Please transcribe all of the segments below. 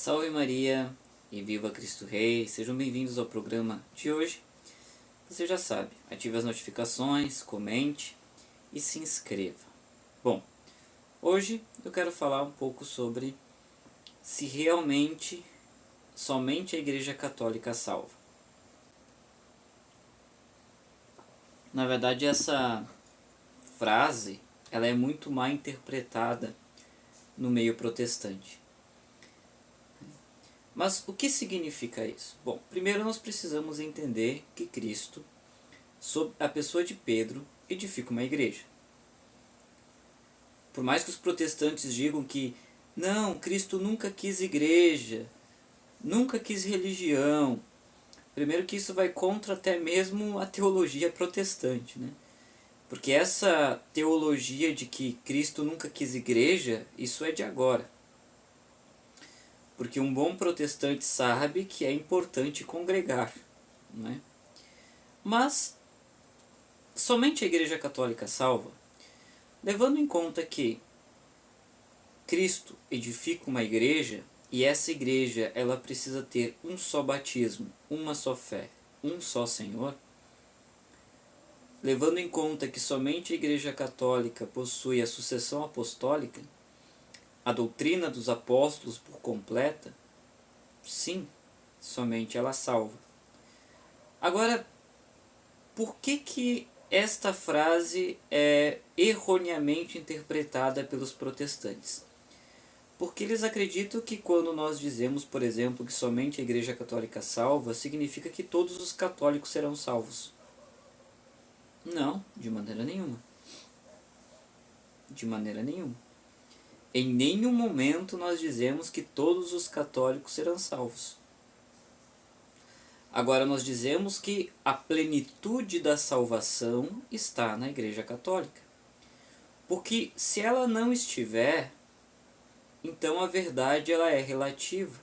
Salve Maria e viva Cristo Rei, sejam bem-vindos ao programa de hoje. Você já sabe, ative as notificações, comente e se inscreva. Bom, hoje eu quero falar um pouco sobre se realmente somente a Igreja Católica salva. Na verdade, essa frase ela é muito mal interpretada no meio protestante. Mas o que significa isso? Bom, primeiro nós precisamos entender que Cristo, sob a pessoa de Pedro, edifica uma igreja. Por mais que os protestantes digam que não, Cristo nunca quis igreja, nunca quis religião. Primeiro que isso vai contra até mesmo a teologia protestante, né? Porque essa teologia de que Cristo nunca quis igreja, isso é de agora. Porque um bom protestante sabe que é importante congregar, né? Mas somente a Igreja Católica salva, levando em conta que Cristo edifica uma igreja e essa igreja ela precisa ter um só batismo, uma só fé, um só Senhor. Levando em conta que somente a Igreja Católica possui a sucessão apostólica, a doutrina dos apóstolos por completa, sim, somente ela salva. Agora, por que esta frase é erroneamente interpretada pelos protestantes? Porque eles acreditam que quando nós dizemos, por exemplo, que somente a Igreja Católica salva, significa que todos os católicos serão salvos. Não, de maneira nenhuma. De maneira nenhuma. Em nenhum momento nós dizemos que todos os católicos serão salvos. Agora nós dizemos que a plenitude da salvação está na Igreja Católica. Porque se ela não estiver, então a verdade ela é relativa.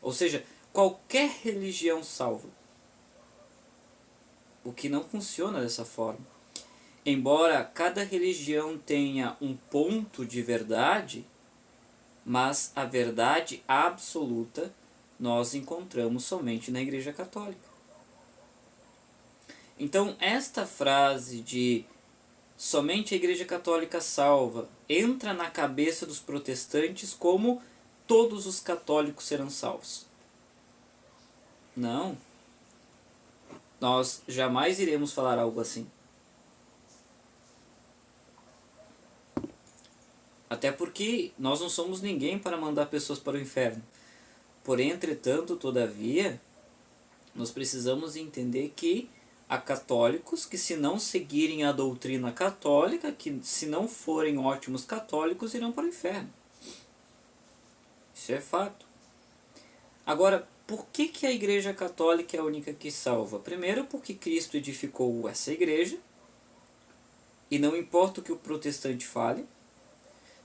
Ou seja, qualquer religião salva. O que não funciona dessa forma. Embora cada religião tenha um ponto de verdade, mas a verdade absoluta nós encontramos somente na Igreja Católica. Então, esta frase de somente a Igreja Católica salva entra na cabeça dos protestantes como todos os católicos serão salvos. Não. Nós jamais iremos falar algo assim. Até porque nós não somos ninguém para mandar pessoas para o inferno. Porém, entretanto, todavia, nós precisamos entender que há católicos que, se não seguirem a doutrina católica, que se não forem ótimos católicos, irão para o inferno. Isso é fato. Agora, por que a Igreja Católica é a única que salva? Primeiro, porque Cristo edificou essa igreja, e não importa o que o protestante fale.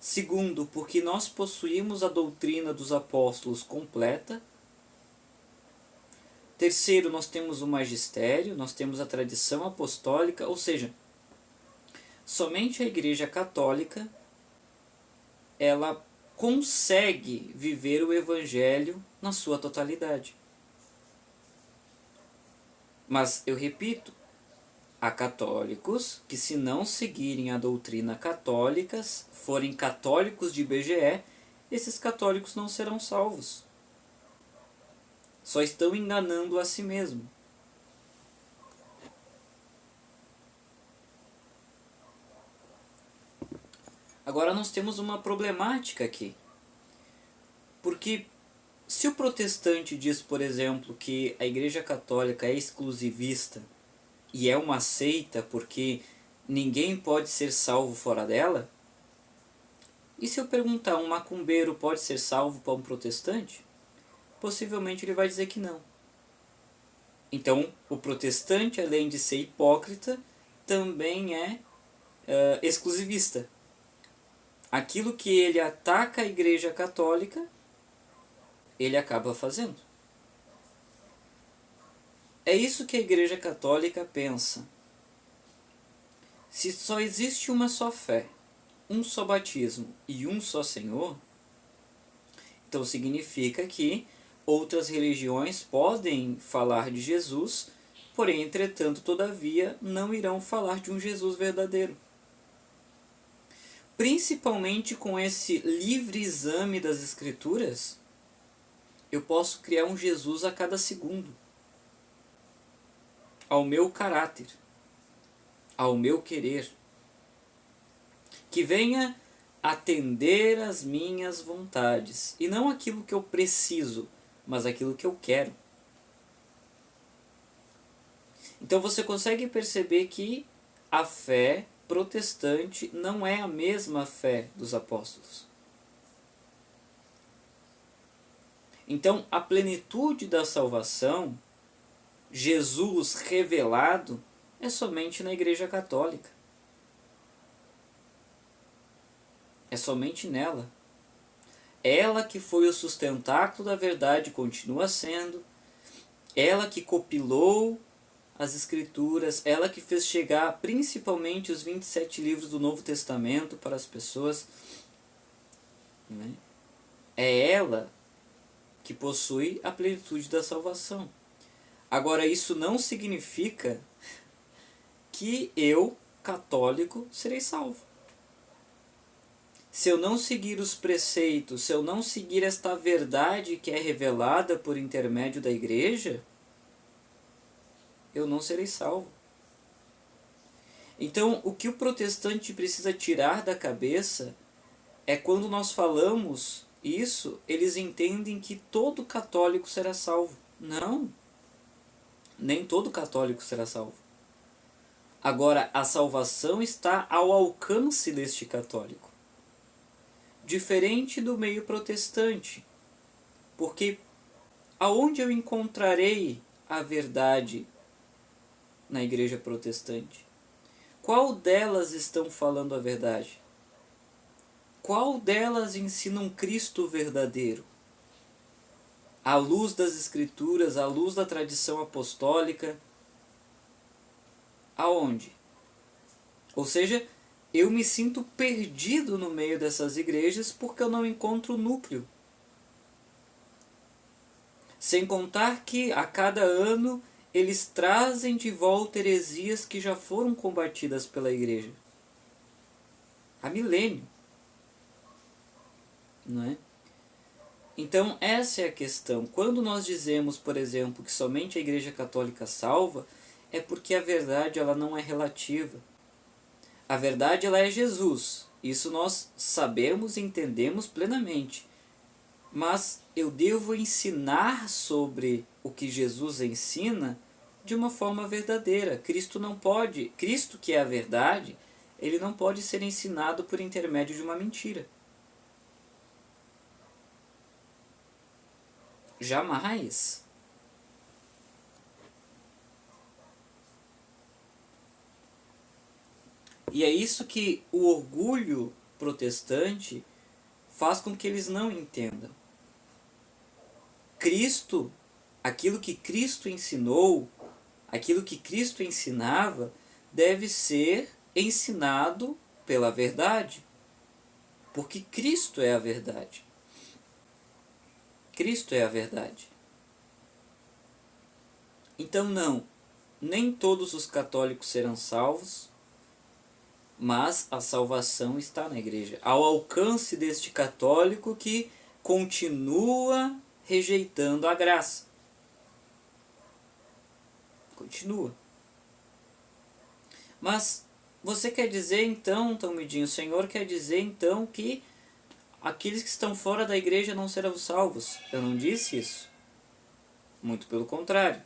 Segundo, porque nós possuímos a doutrina dos apóstolos completa. Terceiro, nós temos o magistério, nós temos a tradição apostólica, ou seja, somente a Igreja Católica ela consegue viver o Evangelho na sua totalidade. Mas, eu repito, há católicos que, se não seguirem a doutrina católica, forem católicos de IBGE, esses católicos não serão salvos. Só estão enganando a si mesmo. Agora nós temos uma problemática aqui. Porque se o protestante diz, por exemplo, que a Igreja Católica é exclusivista e é uma seita porque ninguém pode ser salvo fora dela, e se eu perguntar, um macumbeiro pode ser salvo para um protestante? Possivelmente ele vai dizer que não. Então, o protestante, além de ser hipócrita, também é exclusivista. Aquilo que ele ataca a Igreja Católica, ele acaba fazendo. É isso que a Igreja Católica pensa. Se só existe uma só fé, um só batismo e um só Senhor, Então significa que outras religiões podem falar de Jesus, porém, entretanto, todavia, não irão falar de um Jesus verdadeiro. Principalmente com esse livre exame das Escrituras, eu posso criar um Jesus a cada segundo, ao meu caráter, ao meu querer, que venha atender às minhas vontades, e não aquilo que eu preciso, mas aquilo que eu quero. Então você consegue perceber que a fé protestante não é a mesma fé dos apóstolos. Então, a plenitude da salvação, Jesus revelado, é somente na Igreja Católica. É somente nela. Ela que foi o sustentáculo da verdade, continua sendo. Ela que copilou as Escrituras, ela que fez chegar principalmente os 27 livros do Novo Testamento para as pessoas. É ela que possui a plenitude da salvação. Agora, isso não significa que eu, católico, serei salvo. Se eu não seguir os preceitos, se eu não seguir esta verdade que é revelada por intermédio da igreja, eu não serei salvo. Então, o que o protestante precisa tirar da cabeça é quando nós falamos isso, eles entendem que todo católico será salvo. Não, nem todo católico será salvo. Agora, a salvação está ao alcance deste católico. Diferente do meio protestante, porque aonde eu encontrarei a verdade na igreja protestante? Qual delas estão falando a verdade? Qual delas ensina um Cristo verdadeiro? À luz das Escrituras, à luz da tradição apostólica? Aonde? Ou seja, eu me sinto perdido no meio dessas igrejas porque eu não encontro o núcleo. Sem contar que a cada ano eles trazem de volta heresias que já foram combatidas pela igreja. Há milênio. Não é? Então essa é a questão. Quando nós dizemos, por exemplo, que somente a Igreja Católica salva, é porque a verdade ela não é relativa. A verdade ela é Jesus. Isso nós sabemos e entendemos plenamente. Mas eu devo ensinar sobre o que Jesus ensina de uma forma verdadeira. Cristo não pode, Cristo que é a verdade, ele não pode ser ensinado por intermédio de uma mentira. Jamais. E é isso que o orgulho protestante faz com que eles não entendam. Cristo, aquilo que Cristo ensinou, aquilo que Cristo ensinava, deve ser ensinado pela verdade. Porque Cristo é a verdade. Cristo é a verdade. Então não, nem todos os católicos serão salvos, mas a salvação está na igreja, ao alcance deste católico que continua rejeitando a graça. Continua. Mas você quer dizer então, Talmidinho, o Senhor quer dizer então que aqueles que estão fora da igreja não serão salvos? Eu não disse isso. Muito pelo contrário.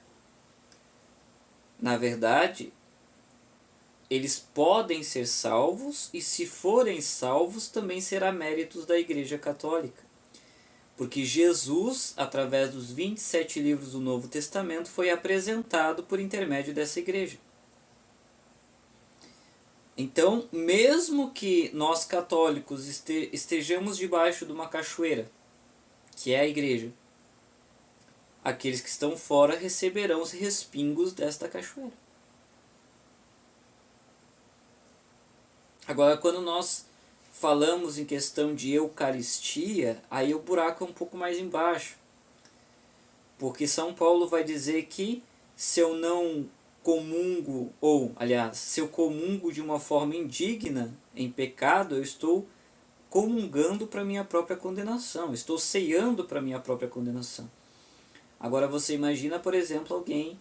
Na verdade, eles podem ser salvos, e se forem salvos, também será méritos da Igreja Católica. Porque Jesus, através dos 27 livros do Novo Testamento, foi apresentado por intermédio dessa igreja. Então, mesmo que nós católicos estejamos debaixo de uma cachoeira, que é a igreja, aqueles que estão fora receberão os respingos desta cachoeira. Agora, quando nós falamos em questão de Eucaristia, aí o buraco é um pouco mais embaixo. Porque São Paulo vai dizer que se eu não comungo, ou, aliás, se eu comungo de uma forma indigna, em pecado, eu estou comungando para minha própria condenação, estou ceando para minha própria condenação. Agora você imagina, por exemplo, alguém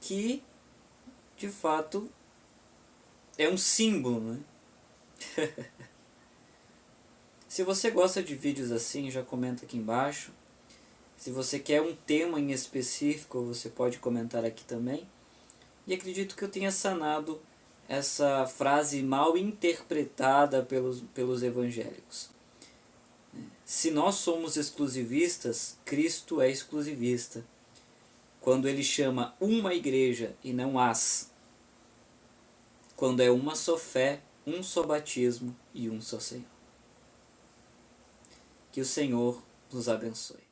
que, de fato, é um símbolo, né? Se você gosta de vídeos assim, já comenta aqui embaixo. Se você quer um tema em específico, você pode comentar aqui também. E acredito que eu tenha sanado essa frase mal interpretada pelos evangélicos. Se nós somos exclusivistas, Cristo é exclusivista. Quando ele chama uma igreja e não as. Quando é uma só fé, um só batismo e um só Senhor. Que o Senhor nos abençoe.